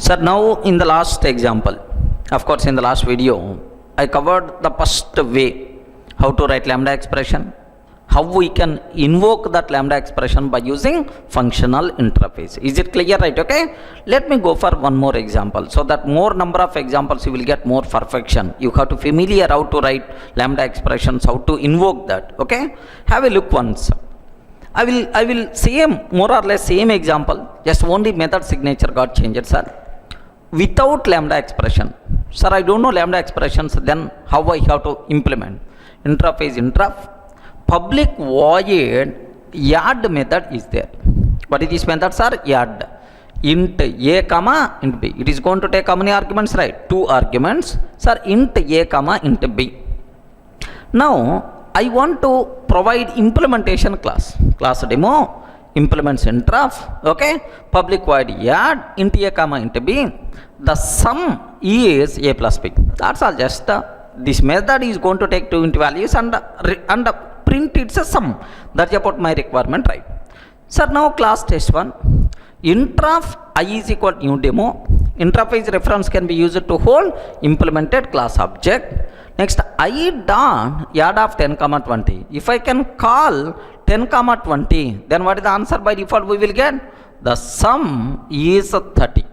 Sir, now in the last example, of course in the last video, I covered the first way how to write lambda expression, how we can invoke that lambda expression by using functional interface. Is it clear, right? Okay, let me go for one more example so that more number of examples you will get more perfection. You have to familiar how to write lambda expressions, how to invoke that. Okay, have a look once. I will same more or less same example, just only method signature got changed, sir, without lambda expression. Sir, I don't know lambda expressions, then how I have to implement? Interface interrupt, public void add method is there. What is this method, sir? Add int a comma int b. It is going to take how many arguments, right? 2 arguments, sir. Int a comma int b. Now I want to provide implementation class demo implements interrupt. Okay, public void add int a comma int b. The sum is a plus b. That's all. Just this method is going to take 2 int values and print it's a sum. That's about my requirement, right? Sir, now class test one. Interrupt I is equal to new demo. Interface reference can be used to hold implemented class object. Next, I dot add of 10 comma 20. If I can call 10 comma 20, then what is the answer by default we will get? The sum is 30.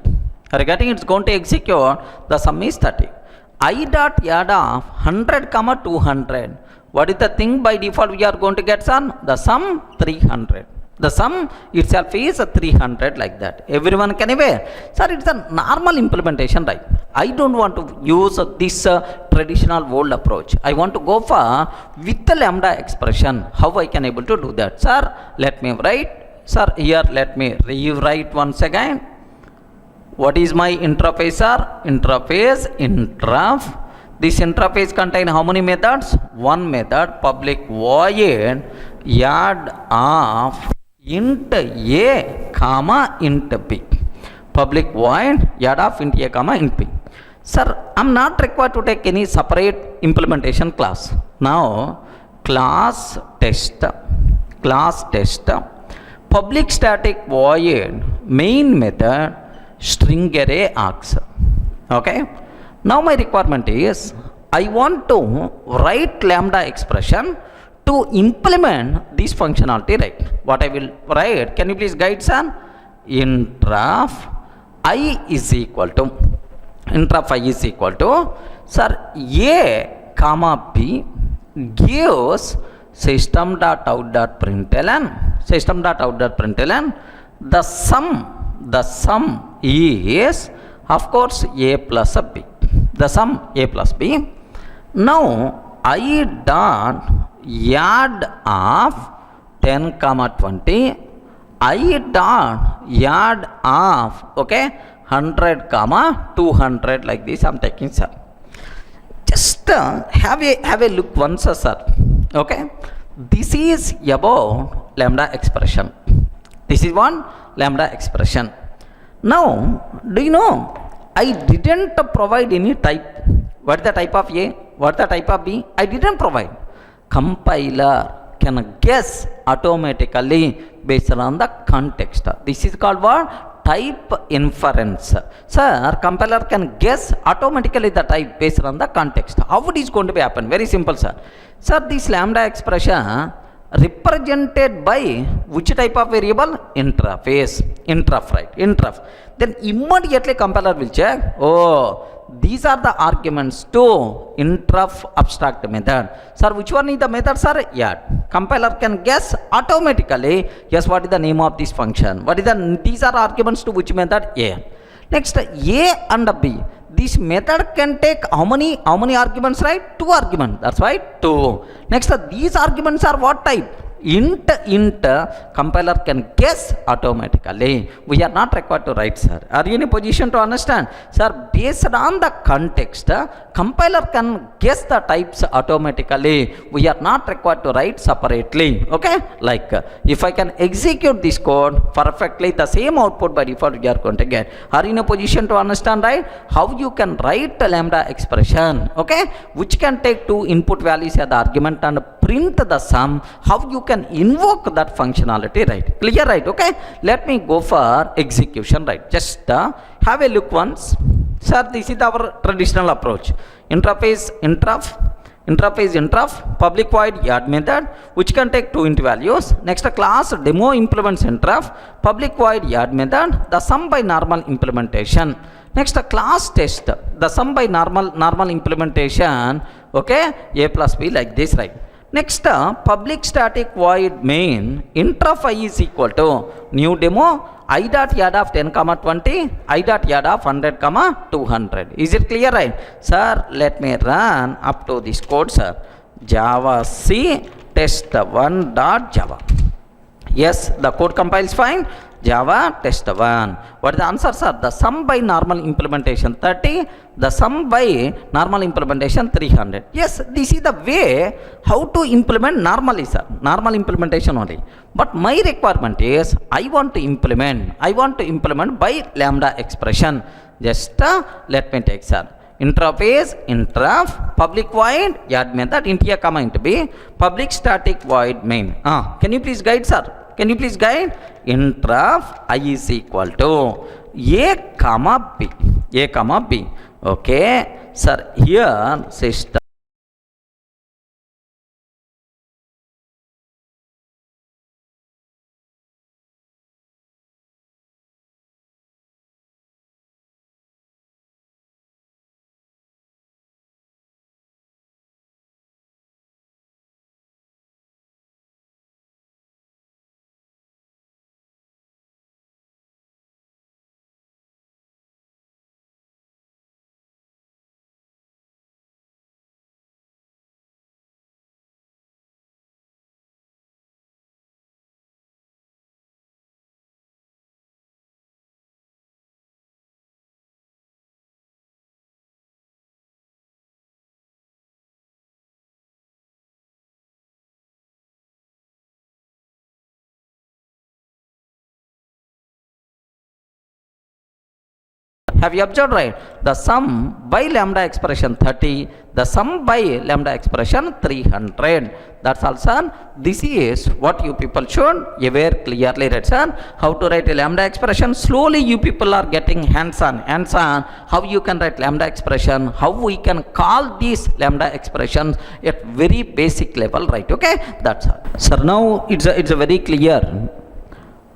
Are you getting? It's going to execute. The sum is 30. I dot add of 100 comma 200. What is the thing by default we are going to get, son? The sum 300. The sum itself is 300 like that. Everyone can aware. Sir, it's a normal implementation, right? I don't want to use this traditional old approach. I want to go for with the lambda expression. How I can able to do that? Sir, let me write. Sir, here let me rewrite once again. What is my interface, sir? Interface interrupt. This interface contain how many methods? One method, public void add of int a comma int b. Public void add of int a comma int b. Sir, I'm not required to take any separate implementation class. Now class test, public static void main method string array args. Okay, now my requirement is I want to write lambda expression to implement this functionality, right? What I will write, can you please guide, son? Interrupt I is equal to, sir, a comma b gives system.out.println, the sum is of course a plus b. The sum a plus b. Now I dot add of 10 comma 20. I dot add of, okay, 100 comma 200 like this I'm taking, sir. Just have a look once, sir. Okay, this is about lambda expression. This is one lambda expression. Now, do you know I didn't provide any type. What is the type of A? What is the type of B? I didn't provide. Compiler can guess automatically based on the context. This is called what? Type inference. Sir, compiler can guess automatically the type based on the context. How it is going to be happen? Very simple, sir. Sir, this lambda expression represented by which type of variable? Interface. Interrupt, right? Interrupt. Then immediately compiler will check, oh, these are the arguments to interrupt abstract method. Sir, which one is the method, sir? Yeah. Compiler can guess automatically, yes, what is the name of this function? What is these are arguments to which method? A. Next, A and B. This method can take how many arguments, right? 2 arguments. That's right, 2. Next, these arguments are what type? Int. Compiler can guess automatically. We are not required to write, sir. Are you in a position to understand? Sir, based on the context, compiler can guess the types automatically. We are not required to write separately. Okay, like if I can execute this code perfectly, the same output by default we are going to get. Are you in a position to understand, right? How you can write a lambda expression, okay, which can take 2 input values as the argument and print the sum, how you can invoke that functionality, right? Clear, right? Okay, let me go for execution, right? Just have a look once. Sir, this is our traditional approach. Interface interrupt, public void add method, which can take two int values. Next class demo implements interrupt, public void add method, the sum by normal implementation. Next class test, the sum by normal implementation, okay, a plus b, like this, right? Next public static void main interrupt I is equal to new demo I dot add of 10 comma 20, I dot add of 100 comma 200. Is it clear, right? Sir, let me run up to this code, sir. Java C test1 dot java. Yes, the code compiles fine. Java test1. What is the answer, sir? The sum by normal implementation 30, the sum by normal implementation 300. Yes, this is the way how to implement normally, sir. Normal implementation only. But my requirement is I want to implement by lambda expression. Just let me take, sir. Interface interrupt, public void add method int a comma int b, public static void main. Can you please guide, sir? Can you please guide? Interrupt I is equal to a comma b. Okay, sir, here system. Have you observed, right? The sum by lambda expression 30, the sum by lambda expression 300. That's all, sir. This is what you people should aware clearly, right, sir? How to write a lambda expression. Slowly you people are getting hands on how you can write lambda expression, how we can call these lambda expressions at very basic level, right? Okay, that's all. Sir, now it's a very clear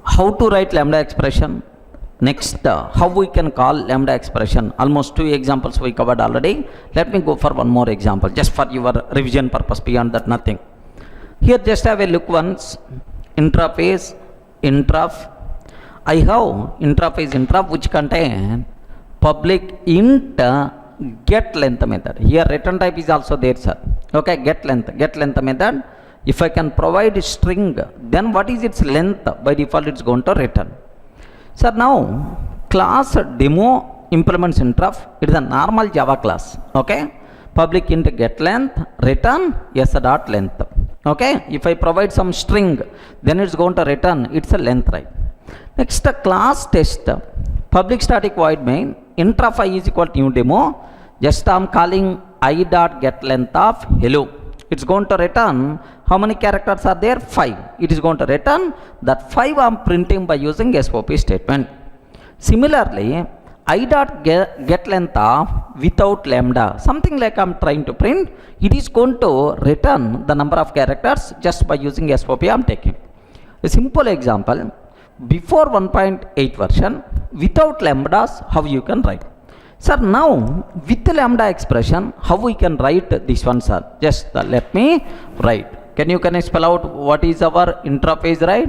how to write lambda expression. Next, how we can call lambda expression. Almost 2 examples we covered already. Let me go for one more example, just for your revision purpose. Beyond that, nothing. Here, just have a look once. Interface interrupt. I have interface interrupt which contain public int get length method. Here, return type is also there, sir. Okay, get length method. If I can provide string, then what is its length? By default, it's going to return. Sir, now class demo implements interrupt. It is a normal Java class. Okay, public int get length, return yes dot length. Okay, if I provide some string, then it's going to return its a length, right? Next, class test, public static void main interrupt I is equal to new demo. Just I'm calling I dot get length of hello. It's going to return how many characters are there? 5. It is going to return that 5 I'm printing by using SOP statement. Similarly, I dot get length of without lambda, something like I'm trying to print, it is going to return the number of characters just by using SOP I'm taking. A simple example, before 1.8 version, without lambdas, how you can write? Sir, now with the lambda expression, how we can write this one, sir? Just let me write. Can you spell out what is our interface, right?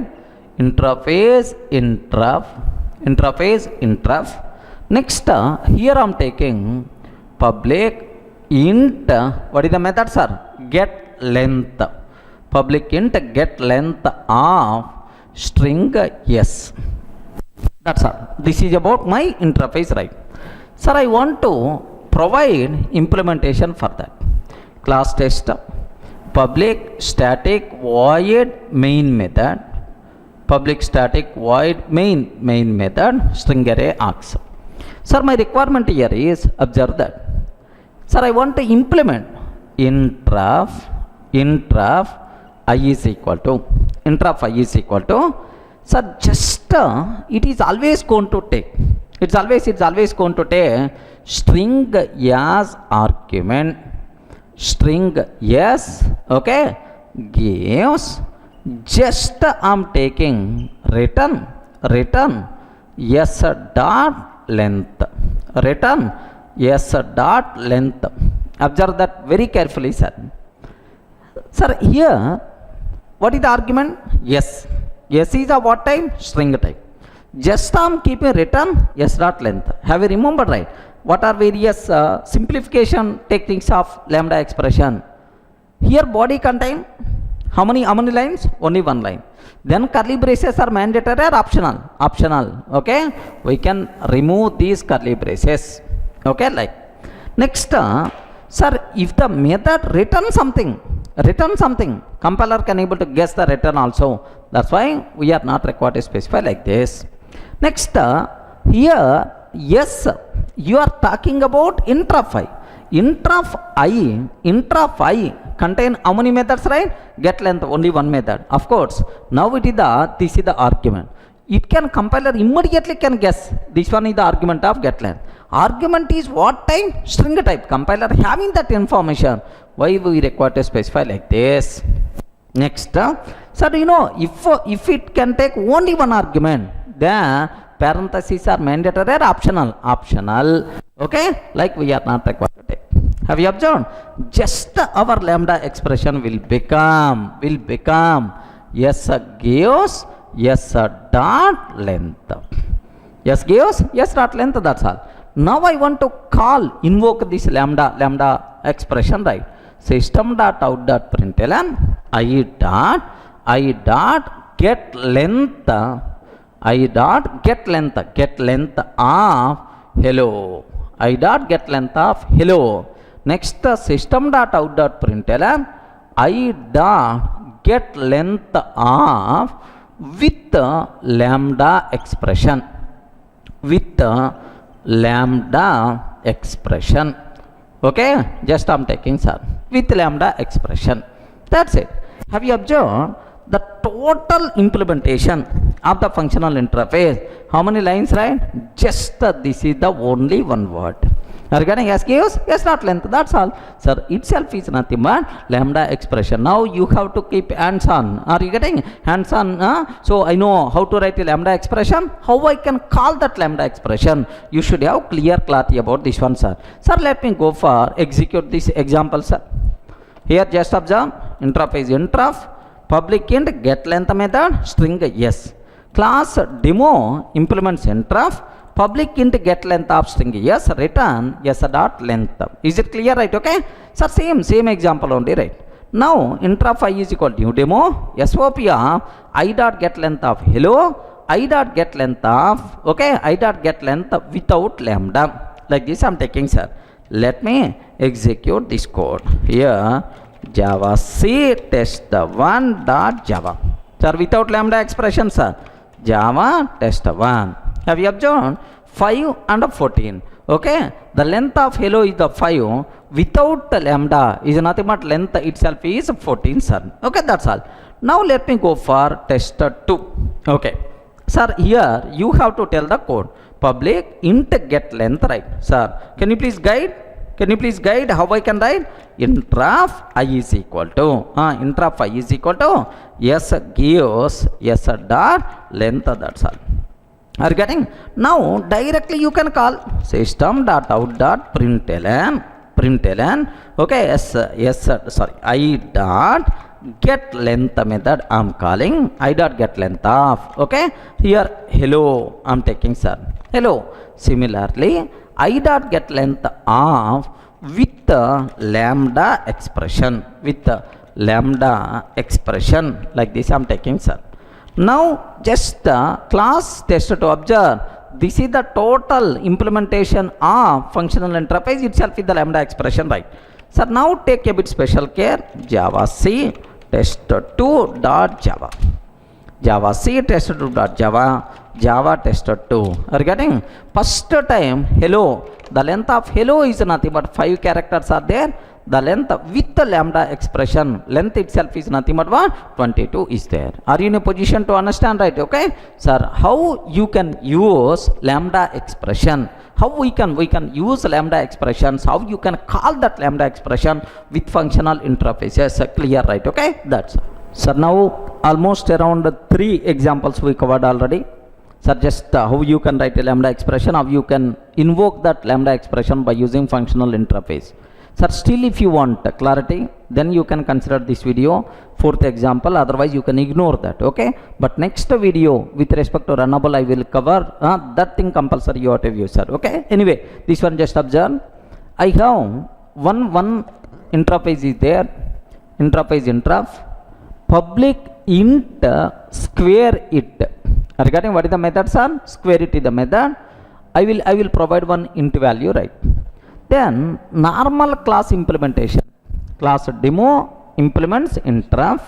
Interface interrupt. Next, here I am taking public int. What is the method, sir? Get length. Public int get length of string yes. That's all. This is about my interface, right? Sir, I want to provide implementation for that. Class test, public static void main method, public static void main method, string array args. Sir, my requirement here is, observe that. Sir, I want to implement interrupt intraf I is equal to, intraf I is equal to, so just it is always going to take, it's always going to take string as argument, string yes, okay, gives just I'm taking return s dot length, return s dot length. Observe that very carefully, sir. Sir, here what is the argument? Yes, yes is a what type? String type. Just I'm keeping return s dot length. Have you remembered, right? What are various simplification techniques of lambda expression? Here body contain how many lines? Only one line. Then curly braces are mandatory or optional? Optional. Okay, we can remove these curly braces. Okay, like next, sir, if the method return something, compiler can able to guess the return also. That's why we are not required to specify like this. Next, here yes, you are talking about intraf I. Intraf I contain how many methods, right? Get length, only one method. Of course, now this is the argument. It can compiler immediately can guess this one is the argument of get length. Argument is what type? String type. Compiler having that information, why we require to specify like this. Next, sir, you know, if it can take only one argument, then parentheses are mandatory or optional? Optional. Okay, like we are not required to take. Have you observed? Just our lambda expression will become yes gives yes dot length. Yes gives yes dot length. That's all. Now I want to invoke this lambda expression, right? System dot out dot println I dot get length of hello. I dot get length of hello. Next, system dot out dot println I dot get length of with lambda expression. Okay, just I'm taking, sir, with lambda expression. That's it. Have you observed the total implementation of the functional interface? How many lines, right? Just this is the only one word. Regarding S gives yes dot length. That's all. Sir, itself is nothing but lambda expression. Now you have to keep hands on. Are you getting hands on? So I know how to write a lambda expression. How I can call that lambda expression? You should have clear clarity about this one, sir. Sir, let me go for execute this example, sir. Here just observe intraf is intraf, public int get length method, string yes. Class demo implements intraf, public int get length of string yes, return yes dot length. Is it clear, right? Okay, sir, same example only, right? Now intraf I is equal to new demo sop of I dot get length of hello, I dot get length of, okay, I dot get length without lambda. Like this I'm taking, sir. Let me execute this code. Here java c test1 dot java, sir, without lambda expression, sir. Java test1. Have you observed 5 and 14? Okay, the length of hello is the 5 without the lambda is nothing but length itself is 14, sir. Okay, that's all. Now let me go for test2. Okay, sir, here you have to tell the code public int get length, right? Sir, can you please guide how I can write? Intraf I is equal to yes gives yes dot length. That's all. Are you getting? Now directly you can call system dot out dot println. Okay, I dot get length method I'm calling. I dot get length of, okay, here hello I'm taking, sir, hello. Similarly I dot get length of with lambda expression, like this I'm taking, sir. Now just class test to observe this is the total implementation of functional interface itself with the lambda expression, right? So now take a bit special care. Java C test2 dot java, Java C test2 dot java, Java test2. Are you getting? First time hello, the length of hello is nothing but 5 characters are there. the length with the lambda expression, length itself is nothing but what? 22 is there. Are you in a position to understand, right? Okay, sir, how you can use lambda expression, how we can use lambda expressions, how you can call that lambda expression with functional interfaces, clear, right? Okay, that's sir. Now almost around 3 examples we covered already. Sir, just how you can write a lambda expression, how you can invoke that lambda expression by using functional interface. Sir, still if you want clarity, then you can consider this video, 4th example, otherwise you can ignore that, okay? But next video with respect to runnable, I will cover that thing compulsory you have to view, sir, okay? Anyway, this one just observe. I have one interface is there, interface interf, public int square it. Regarding what is the method, sir? Square it is the method. I will provide one int value, right? Then normal class implementation, class demo implements interf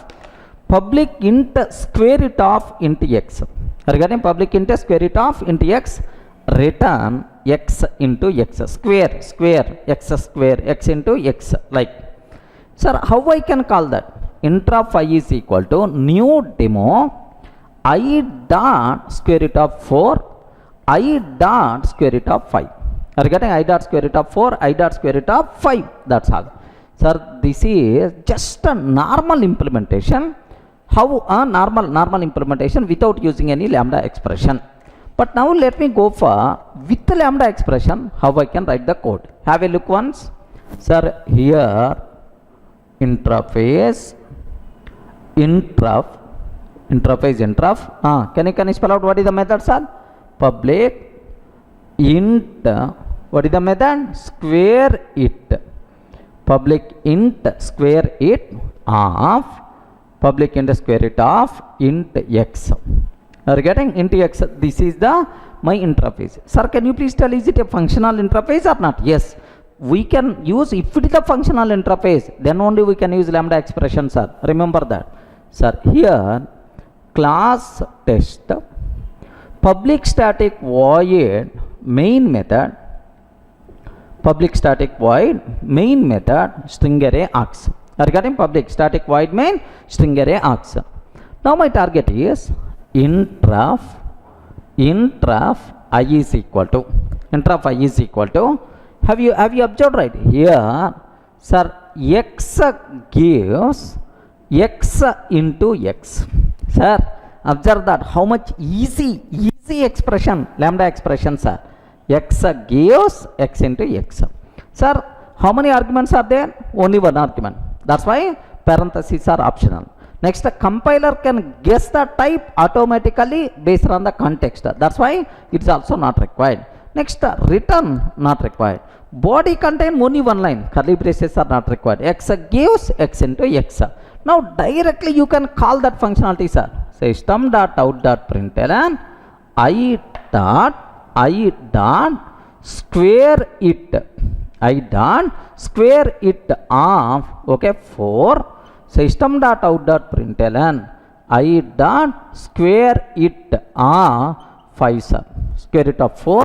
public int square it of int x. Regarding public int square it of int x, return x into x, square x square x into x, like. Sir, how I can call that? Interf I is equal to new demo I dot square root of 4, I dot square root of 5. Regarding I dot square root of 4, I dot square root of 5. That's all. Sir, this is just a normal implementation. How a normal implementation without using any lambda expression. But now let me go for with the lambda expression, how I can write the code. Have a look once. Sir, here interface interf. Can you spell out what is the method, sir? Public int, what is the method? Square it. Public int square it of public int square it of int x. Are you getting? Int x, this is the my interface. Sir, can you please tell, is it a functional interface or not? Yes, we can use, if it is a functional interface, then only we can use lambda expression, sir. Remember that. Sir, here class test public static void main method, public static void main method string array args. Regarding public static void main string array args. Now my target is interf I is equal to have you observed right here, sir? X gives x into x. Sir, observe that how much easy expression, lambda expression, sir. X gives x into x. Sir, how many arguments are there? Only one argument. That's why parentheses are optional. Next, the compiler can guess the type automatically based on the context. That's why it's also not required. Next, return not required. Body contain only one line. Curly braces are not required. X gives x into x. Now directly you can call that functionality, sir. System.out.println I dot square it. I dot square it of, okay, 4. System.out.println I dot square it of 5, sir. Square it of 4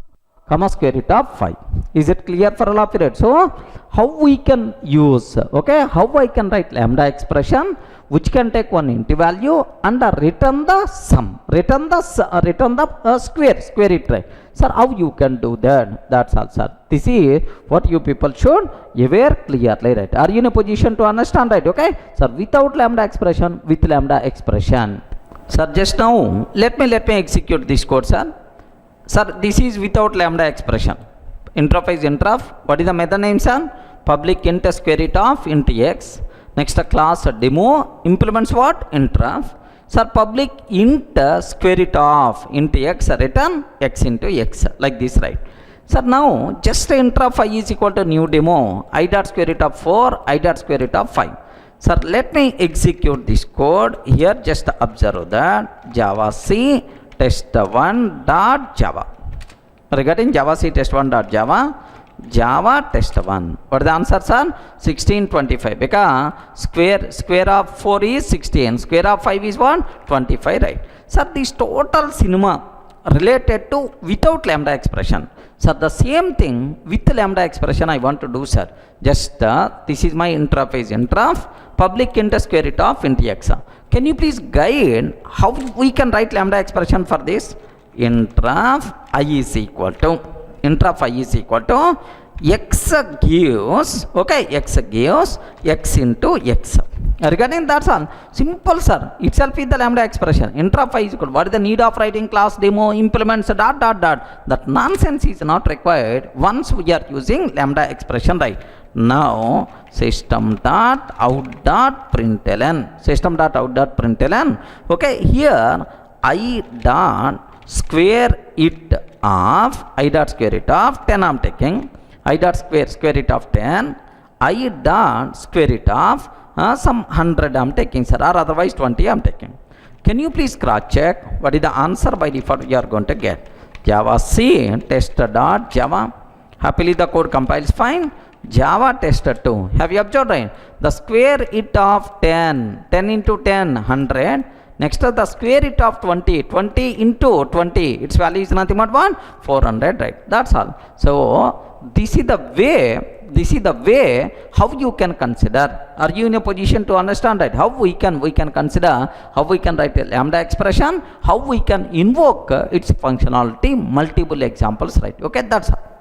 comma square root of 5. Is it clear for all of it? So how we can use, okay, how I can write lambda expression which can take one int value and return the sum, return the square it, right? Sir, how you can do that? That's all, sir. This is what you people should aware clearly, right? Are you in a position to understand, right? Okay, sir, without lambda expression, with lambda expression. Sir, just now let me execute this code, sir. Sir, this is without lambda expression. Interface interf. What is the method name, sir? Public int square root of int x. Next, class demo implements what? Interf. Sir, public int square root of int x return x into x, like this, right? Sir, now just interf I is equal to new demo I dot square root of 4, I dot square root of 5. Sir, let me execute this code here. Just observe that Java C test1 dot Java. Regarding Java C test1 dot Java, Java test1. What is the answer, sir? 1625. Because square of 4 is 16. Square of 5 is what? 25, right? Sir, this total cinema related to without lambda expression. Sir, the same thing with lambda expression I want to do, sir. Just this is my interface, interf public int square root of int x. Can you please guide how we can write lambda expression for this? Interf I is equal to x gives, okay, x gives x into x. Regarding that's all. Simple, sir. Itself is the lambda expression. Interf I is equal. What is the need of writing class demo implements dot. That nonsense is not required once we are using lambda expression, right? Now system.out.println. Okay, here I dot square it of 10 I'm taking. I dot square root of 10. I dot square root of some 100 I'm taking, sir, or otherwise 20 I'm taking. Can you please cross check what is the answer by default you are going to get? Java C test.java. Happily the code compiles fine. Java test2. Have you observed, right? The square root of 10 into 10, 100. Next the square root of 20 into 20, its value is nothing but what? 400, right? That's all. So this is the way how you can consider. Are you in a position to understand, right? How we can consider, how we can write a lambda expression, how we can invoke its functionality, multiple examples, right? Okay, that's all.